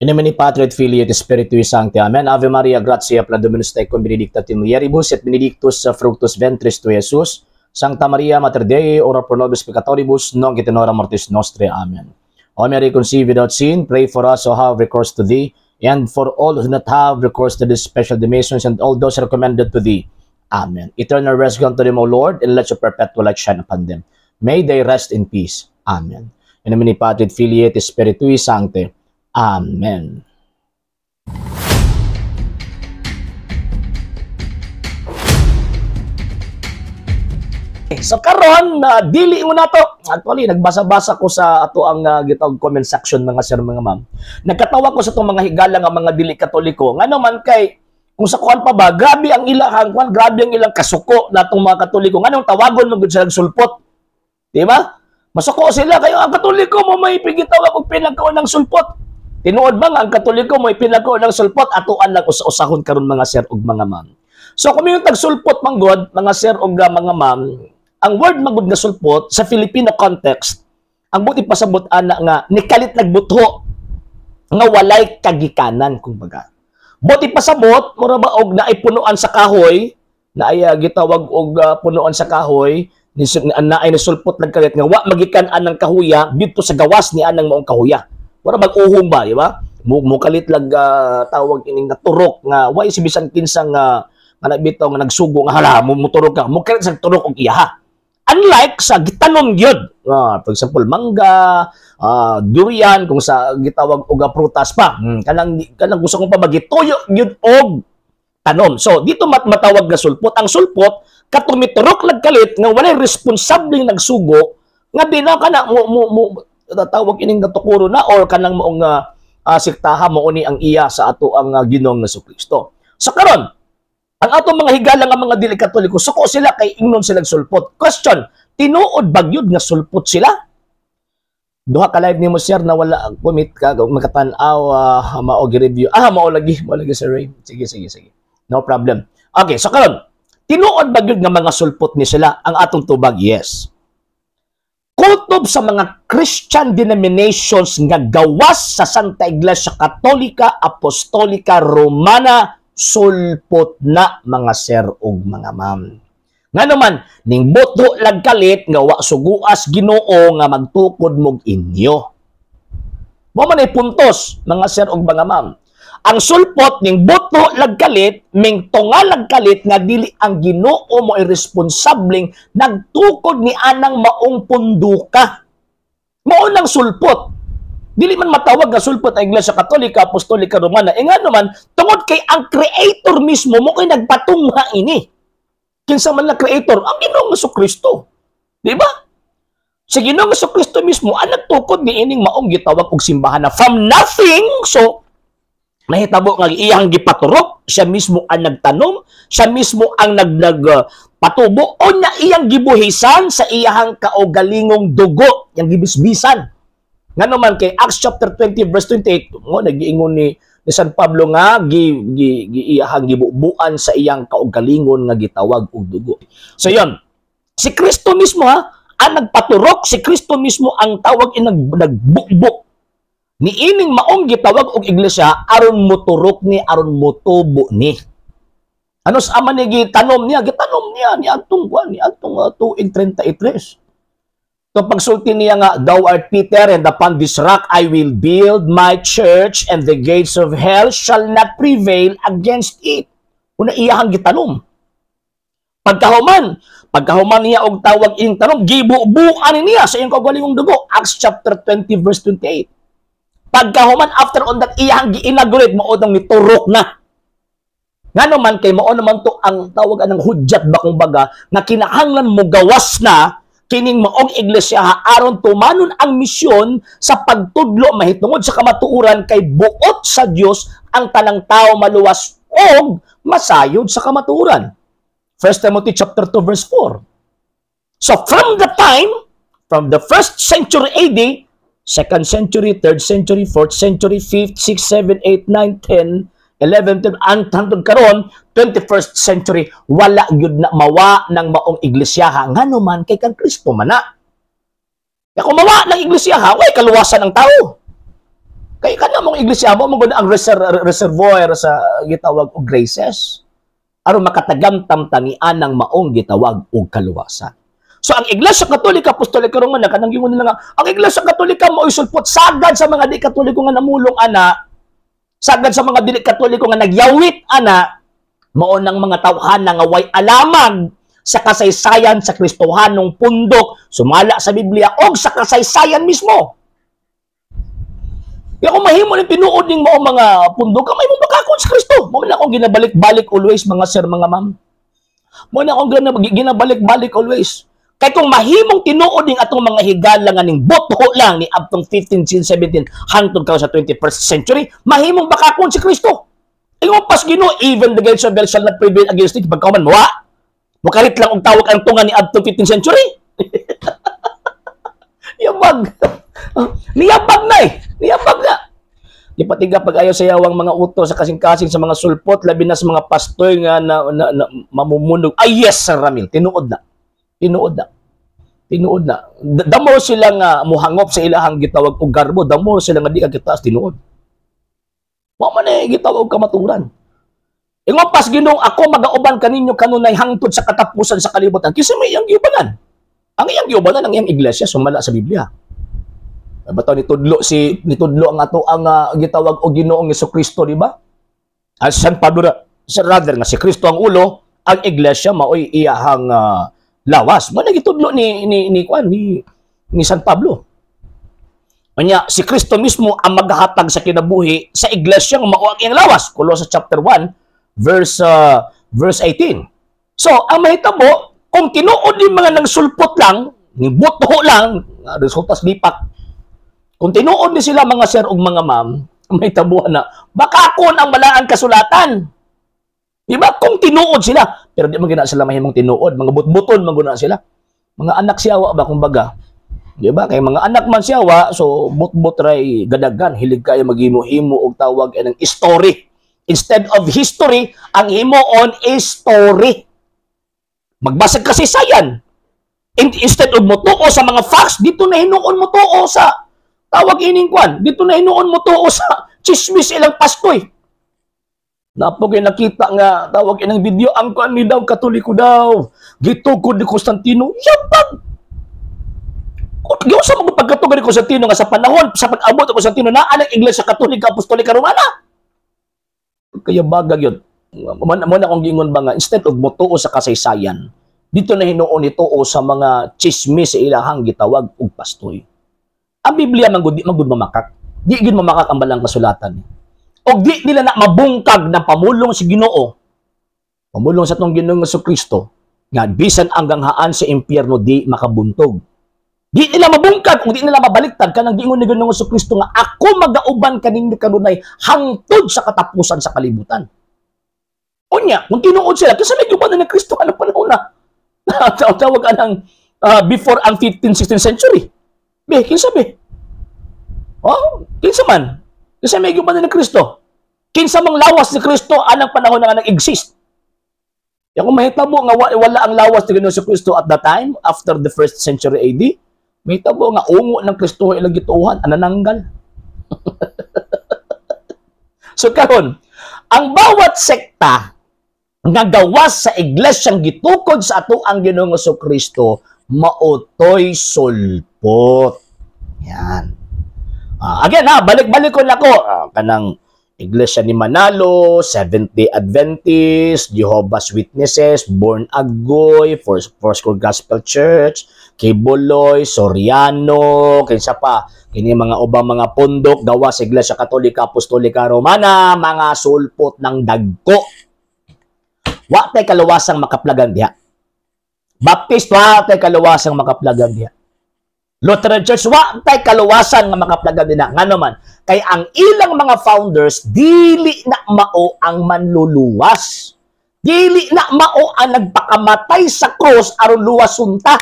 In nomine Patri et Filii et Spiritui Sancti. Amen. Ave Maria, gratia plena Dominus tecum, benedicta tu in mulieribus et benedictus fructus ventris tui, Iesus. Sancta Maria, Mater Dei, ora pro nobis peccatoribus, nunc et in hora mortis nostre. Amen. O Mary, conceived without sin, pray for us who have recourse to Thee, and for all who do not have recourse to these special dimensions, and all those recommended to Thee. Amen. Eternal rest grant to them, O Lord, and let your perpetual light shine upon them. May they rest in peace. Amen. In nomine Patri et Filii et Spiritui Sancti. Amen. So karon dili mo na to. Actually nagbasa-basa ko sa ato ang gitawag comment section mga sir mga ma'am. Nagkatawa ko sa itong mga higala nga mga dili katoliko. Ngano man kay kung sa kuan pa ba, grabe ang ilang kuan, grabe ang ilang kasuko natong mga katoliko. Nganong tawagon mo gud sa sulpot? Di ba? Masuko sila kayo ang katoliko mo may pigitawag og pinagkaon ng sulpot. Tinuod ba nga ang katoliko mo ipinagkaon ng sulpot atuan lang usa-usahon karon mga sir ug mga ma'am. So kung yung tagsulpot manggod mga sir ug mga ma'am, ang word magud nga sulpot sa Filipino context, ang buti pasabot ana nga nikalit nagbutho nga walay kagikanan kumbaga. Buti pasabot mura ba og naay punuan sa kahoy, naay gitawag og punuan sa kahoy, naay nasulpot nagkalit nga wa magikan anang kahuya didto sa gawas ni anang maong kahuya. Wala mag-uhong ba, di ba? Mukalit lag tawag ining naturok nga way si bisan kinsa nga bitaw nga nagsugo nga hala muturok ka. Mukalit sa turok og iyaha. Unlike sa gitanom gyud. For example, mangga, durian kung sa gitawag og prutas pa. Kanang gusto kong pabagituyo gyud og tanom. So dito matawag nga sulpot. Ang sulpot katumiturok lag kalit nga walay responsable nagsugo nga di na kana tatawag ining natukuro na or kanang maong siktaha mo ni ang iya sa ato ang Ginoong Jesucristo. So karon, ang ato mga higala nga mga dili katoliko suko sila kay ingnon sila sulpot. Question, tinuod ba gyud nga sulpot sila? Duha ka live nimo sir na wala commit ka makatan-aw mao gi-review. Mao lagi sir Ray. Sige. No problem. Okay, so karon, tinuod ba gyud nga mga sulpot ni sila? Ang atong tubag, yes. Kutob sa mga Christian denominations nga gawas sa Santa Iglesia Katolika, Apostolika, Romana, sulpot na mga sir ug mga ma'am. Nga naman, ning boto lag kalit nga wa suguas Ginoo nga magtukod mog inyo. Mo man ay puntos mga sir ug mga ma'am. Ang sulpot ning boto lag kalit, ming tunga lag kalit nga dili ang Ginoo mo ay responsabling nagtukod ni anang maong punduka. Mao nang sulpot. Dili man matawag nga sulpot ang Iglesia Katolika, Apostolika, Romana. Nga naman, tungod kay ang Creator mismo mo kay nagpatungha ini. Kinsa man na Creator? Ang Ginoong Jesucristo. Di ba? Sa Ginoong Jesucristo mismo, ang nagtukod ni ining maong gitawag og simbahan na from nothing. So, nahitabo nga iyang gipaturok, siya mismo ang nagtanom, siya mismo ang nagpatubo o na iyang gibuhisan sa iyang kaugalingong dugo, yang gibisbisan. Nga naman kay Acts chapter 20 verse 28, nagiingon ni San Pablo nga iyang gibubuan sa iyang kaugalingon nga gitawag og dugo. So yon, si Kristo mismo ang nagpaturok, si Kristo mismo ang tawag nagbukbok ni ining maong gitawag og iglesia aron moturok ni aron motubo ni. Ano sa man ni gitanom niya ni adtong ni adtong tuig 33. So pagsulti niya nga, thou art Peter, and upon this rock I will build my church, and the gates of hell shall not prevail against it. Una iyahang gitanom. Pagkahuman niya og tawag ing tanom, gibubuan niya sa iyang kaugalingong dugo. Acts chapter 20 verse 28. Pagkahuman after on that iyang gi-inaugurate mo odang niturok na. Nga naman kay mao naman to ang tawag anang hudyat ba kumbaga nga kinahanglan mo gawas na kining maong iglesia aron tumanon ang misyon sa pagtudlo mahitungod sa kamatuoran kay buot sa Dios ang tanang tao maluwas og masayod sa kamatuoran. 1 Timothy chapter 2 verse 4. So from the first century AD, 2nd century, 3rd century, 4th century, 5th, 6th, 7th, 8th, 9th, 10th, 11th, hangtod karon 21st century, wala gyud na mawa ng maong iglesyaha ngano man kay kang Kristo man na. Kung mawa ng iglesyaha, way kaluwasan ng tao. Kay kana mong iglesia mo gud ang reservoir sa gitawag og graces aron makatagamtam tanian ng maong gitawag og kaluwasan. So ang Iglesia Katolika Apostolika Romana kanang gingon nila nga ang Iglesia Katolika mao sulpot sagad sa mga di Katoliko nga namulong ana, sagad sa mga dili Katoliko nga nagyawit ana, mao nang mga tawhana nga way alamag sa kasaysayan sa Kristohanong pundok sumala sa Biblia og sa kasaysayan mismo. Kaya kung mahimo ni tinuod ning mao mga pundok, may mo makakon sa Kristo. Mo na akong ginabalik-balik always mga sir, mga ma'am. Mo na akong ginabalik-balik always. Kaya kung mahimong tinuod ning atong mga higala nga ning botho lang ni abtong 15, 17 hangtod ka sa 21st century, mahimong makakon si Kristo. Ingon pas Ginoo, even the gates of hell shall not prevail against it. Pagkauman mo, mukarit lang og tawag ang tunga ni abtong 15th century. Yabag. Niyabag na eh. Niyabag na. Di patiga pag ayaw sa yawang mga utos sa kasing-kasing sa mga sulpot, labi na sa mga pastor nga na mamumunog. Ay yes, Sir Ramil. Tinuod na. Tinuod na. Tinuod na. Damo sila nga muhangop sa ilahang gitawag og garbo. Damo sila nga di ka kitaas tinuod. Wa man eh gitawag kamaturan. Ingon pas Ginoo, ako magauban kaninyo kanunay hangtod sa katapusan sa kalibutan. Kinsa may iyang giubanan? Ang iyang giubanan ang iyang iglesia sumala sa Biblia. Bato nitudlo ang ato ang gitawag og Ginoong Jesucristo, di ba? As San Pablo rather nga si Kristo ang ulo, ang iglesia maoy iyahang lawas. Mo nagitudlo ni San Pablo. Anya si Kristo mismo ang maghatag sa kinabuhi sa iglesia nga mao ang iyang lawas. Colossus chapter 1 verse 18. So, ang mahitabo kung tinuod ni mga nagsulpot lang, ni butho lang, resultas lipat. Kung tinuod ni sila mga sir ug mga ma'am, may tabuhan na, baka kon ang malaan kasulatan. Diba? Kung tinuod sila, pero di man gina sila mahimong tinuod, mga butbuton man guna sila. Mga anak siyawa ba kumbaga? Diba? Kay mga anak man siyawa, so butbut ray gadagan, hilig kayo maghimo-himo og tawag ng story. Instead of history, ang himoon is story. Magbasag kasi sayan. Instead of mutuo sa mga facts, dito na hinuon mutuo sa tawag ining kwan. Dito na hinuon mutuo sa chismis ilang pastoy. Napagay nakita nga tawag inang video, ang kwan ni daw Katoliko daw. Gitukod ni Constantino. Yabag! Giyon sa mga pagkatugod ni Constantino nga sa panahon, sa pag-abot ni Constantino na ang Iglesia Katolika Apostolika Romana. Kaya bagag yun. Muna kong gingon ba nga, instead of mutuo sa kasaysayan, dito na hinuon ito o sa mga chismis sa ilahang gitawag og pastoy. Ang Biblia magud mamakak. Di gid mamakak ang balang kasulatan. Og di nila na mabungkag ng pamulong si Ginoo. Pamulong sa tong Ginoong Jesucristo nga bisan hanggang haan sa impyerno di makabuntog. Di nila mabungkag kung di nila mabaliktad kanang giingon ni Ginoong Jesucristo nga ako magauban kaninyo kanunay hangtod sa katapusan sa kalibutan. Unya, kung tinuod sila, kasi may gubanan ni Kristo ka na panahon na. Tawag anang before ang 15th, 16th century. Kinsa be? Oh, kinsa man. Kasi may gubanan ni Kristo. Kinsa mang lawas ni Kristo anang panahon na nag-exist. Kaya kung mahitabo nga wala ang lawas ni Ginoong Kristo at that time, after the 1st century AD, mahitabo nga ungo ng Kristo ilang gituhan, anananggal. So karon, ang bawat sekta nga gawas sa iglesyang gitukod sa ato ang Ginoong Kristo mautoy sulpot. Yan. Again balik-balik ko nako kanang Iglesia ni Manalo, Seventh-day Adventist, Jehovah's Witnesses, Born Agoy, Foursquare Gospel Church, Kibuloy, Soriano, kinsa pa, kini mga ubang mga pundok gawas sa Iglesia Katolika Apostolika Romana, mga sulpot ng dagko. Wa tay kalawasang makaplagan diha. Baptist wa tay kalawasang makaplagan diha. Lutheran Church wa tay kaluwasan nga makaplagan diha. Ngano man, kay ang ilang mga founders dili na mao ang manluluwas. Dili na mao ang nagpakamatay sa cross aron luwasunta.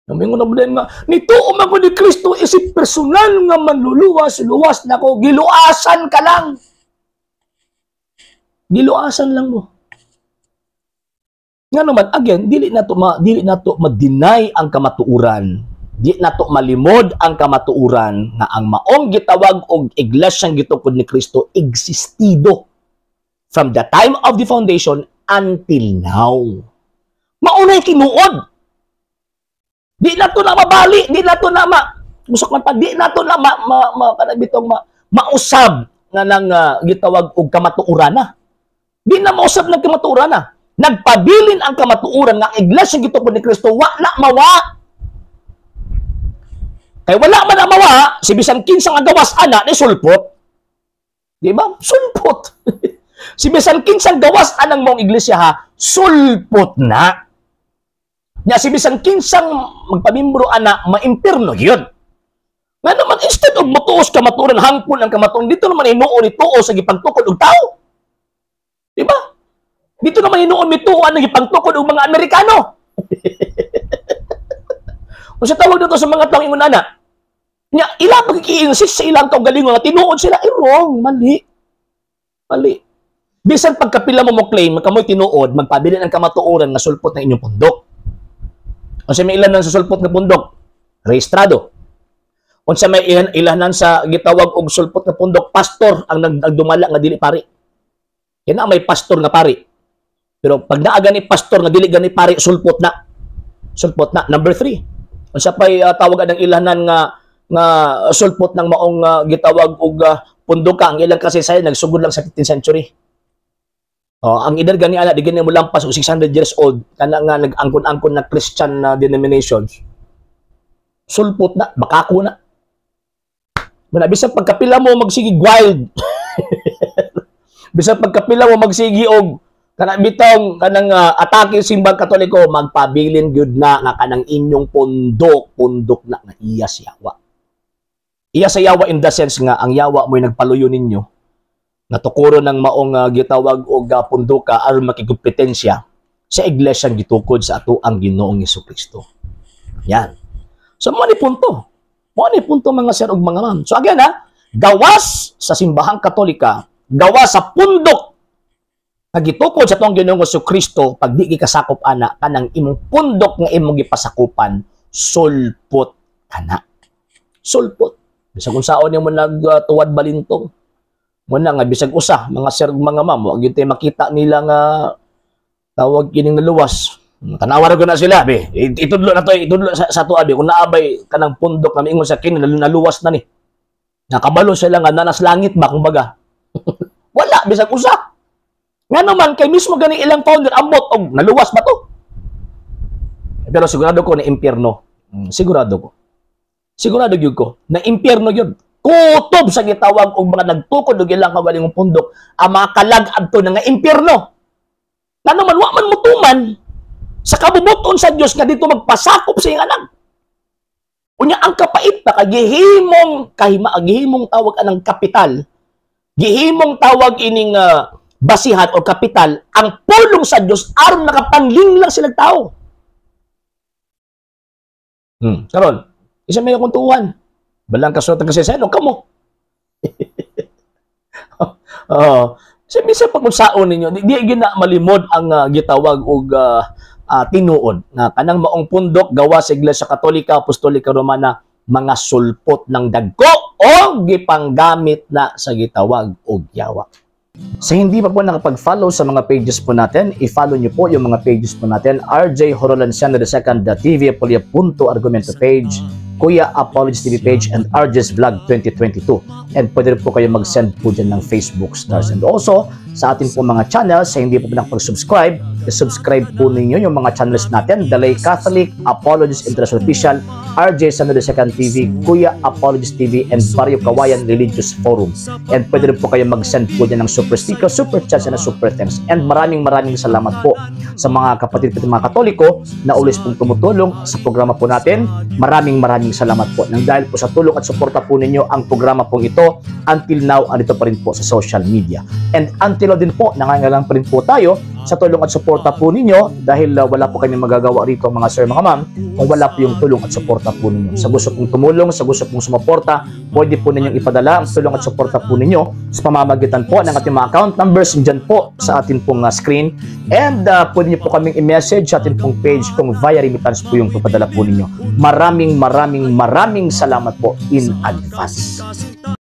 Namingon na bulan nga, nituo man ko ni Kristo isip personal nga manluluwas, luwas na ko, giluasan ka lang. Giluasan lang mo. Nga naman, again, dili na to ma-deny ang kamatuuran di nato malimod ang kamatuuran nga ang maong gitawag og iglesyang gitukod ni Kristo existido from the time of the foundation until now. Maunay tinuod. Di nato na mabali, di nato na musok man pa, di nato na mausab nga nang gitawag og kamatuuran na. Di na mausab ng kamatuuran na. Nagpabilin ang kamatuuran nga iglesia gitukod ni Kristo wa na mawa. Kay wala man na mawa, si bisan kinsa nga gawas ana ni sulpot. Di ba? Sulpot. Si bisan kinsa gawas anang mong iglesia ha, sulpot na. Nya si bisan kinsang magpamimbro ana maimpirno gyud. Nga naman, instead of matuos kamaturan, hangpon ang kamaturan, dito naman inuon ituo sa gipagtukod og tao. Di ba? Dito naman inuon mituan ang gipagtukod og mga Amerikano. Kung sa tawag dito sa mga taong ingon ana, nya ila pagki-insist sa ilang kaugalingon nga tinuod sila, wrong, mali. Mali. Bisan pagkapila mo claim, kamoy tinuod, magpabilin ang kamatuoran nga sulpot ng inyong pundok. Kasi may ilan sa sulpot na pundok, rehistrado. Unsa may ilahanan sa gitawag og sulpot nga pundok, pastor ang nagdumala nga dili pari. Yan na may pastor nga pari. Pero pag naa gani pastor nga dili gani pari, sulpot na. Sulpot na. Number 3. Unsa pay tawagan ng ilahanan nga sulpot ng maong gitawag og pundoka, ang ilang kasaysayan nagsugod lang sa 15th century. Ang edad gani ana di gani mo lampas og 600 years old kana nga nag-angkon-angkon na Christian denominations. Sulpot na, bakako na. Muna, bisang pagkapila mo magsigig wild. Bisang pagkapila mo magsigi og kanang bitong kanang atake simbang Katoliko, magpabilin gyud na nga kanang inyong pundok na nga iya sa yawa. Iya sa yawa in the sense nga ang yawa mo'y nagpaluyo ninyo na tukuro ng maong gitawag og pundoka aron makigumpetensya sa iglesyang gitukod sa ato ang Ginoong Hesukristo. Yan. So mo ni punto. Mo ni punto mga sir ug mga ma'am. So again gawas sa simbahang Katolika, gawas sa pundok nga gitukod sa atong Ginoong Hesukristo, pag di kasakop ana kanang imong pundok nga imong gipasakupan, sulpot kana. Sulpot. Bisag unsaon nimo nagtuwad balintong. Muna nga bisag usa mga sir ug mga ma'am, wa gyud tay makita nila nga tawag kining naluwas. Tanawar ko na sila, be. Itudlo na to, itudlo sa to, be. Kung naabay kanang pundok na miingon sa kin, naluwas na ni. Nakabalo sila nga nanas langit ba, kumbaga. Wala, bisag usa. Nga naman, kay mismo gani ilang founder, ambot, og naluwas ba to? Pero sigurado ko na impyerno. Sigurado ko. Sigurado yun ko. Na impyerno yun. Kutob sa gitawag og mga nagtukod og ilang kagalingong pundok, ang mga kalagab to na nga impyerno. Nga naman, wa man mutuman, sa kabubuton sa Dios nga dito magpasakop sa iyang anak. Unya ang kapait pa gihimong gihimong tawag anang kapital. Gihimong tawag ining basihan o kapital ang pulong sa Dios aron makapanling lang sila tao. Karon, isa may kuntuhan. Balang kasuotan kasi sa kamo. Bisa pag unsaon ninyo, di gina malimod ang gitawag og tinuod na kanang maong pundok gawa sa Iglesia Katolika, Apostolika Romana, mga sulpot ng dagko o gipanggamit na sa gitawag og yawa. Sa hindi pa po nakapag-follow sa mga pages po natin, i-follow niyo po yung mga pages po natin, RJ Horolanciano II, TV Apolia Punto Argumento page, Kuya Apologist TV page, and RJ's Vlog 2022. And pwede rin po kayo mag-send po dyan ng Facebook stars. And also, sa ating po mga channels, sa hindi po nakapag-subscribe, i-subscribe po ninyo yung mga channels natin, The Lay Catholic, Apologist International Official, RJ Sano II TV, Kuya Apologist TV, and Barrio Kawayan Religious Forum. And pwede rin po kayo mag-send po dyan ng super sticker, super chats, and super thanks. And maraming salamat po sa mga kapatid at mga Katoliko na ulis pong tumutulong sa programa po natin. Maraming salamat po. Nang dahil po sa tulong at suporta po ninyo, ang programa pong ito, until now, andito pa rin po sa social media. And until now din po, nangangalang pa rin po tayo sa tulong at suporta po ninyo dahil wala po kami magagawa rito mga sir, mga ma'am, kung wala po yung tulong at suporta po ninyo. Sa gusto pong tumulong, sa gusto pong sumuporta, pwede po ninyong ipadala ang tulong at suporta po ninyo sa pamamagitan po ng ating mga account numbers dyan po sa ating pong screen. And pwede niyo po kaming i-message sa ating pong page kung via remittance po yung papadala po ninyo. Maraming salamat po in advance.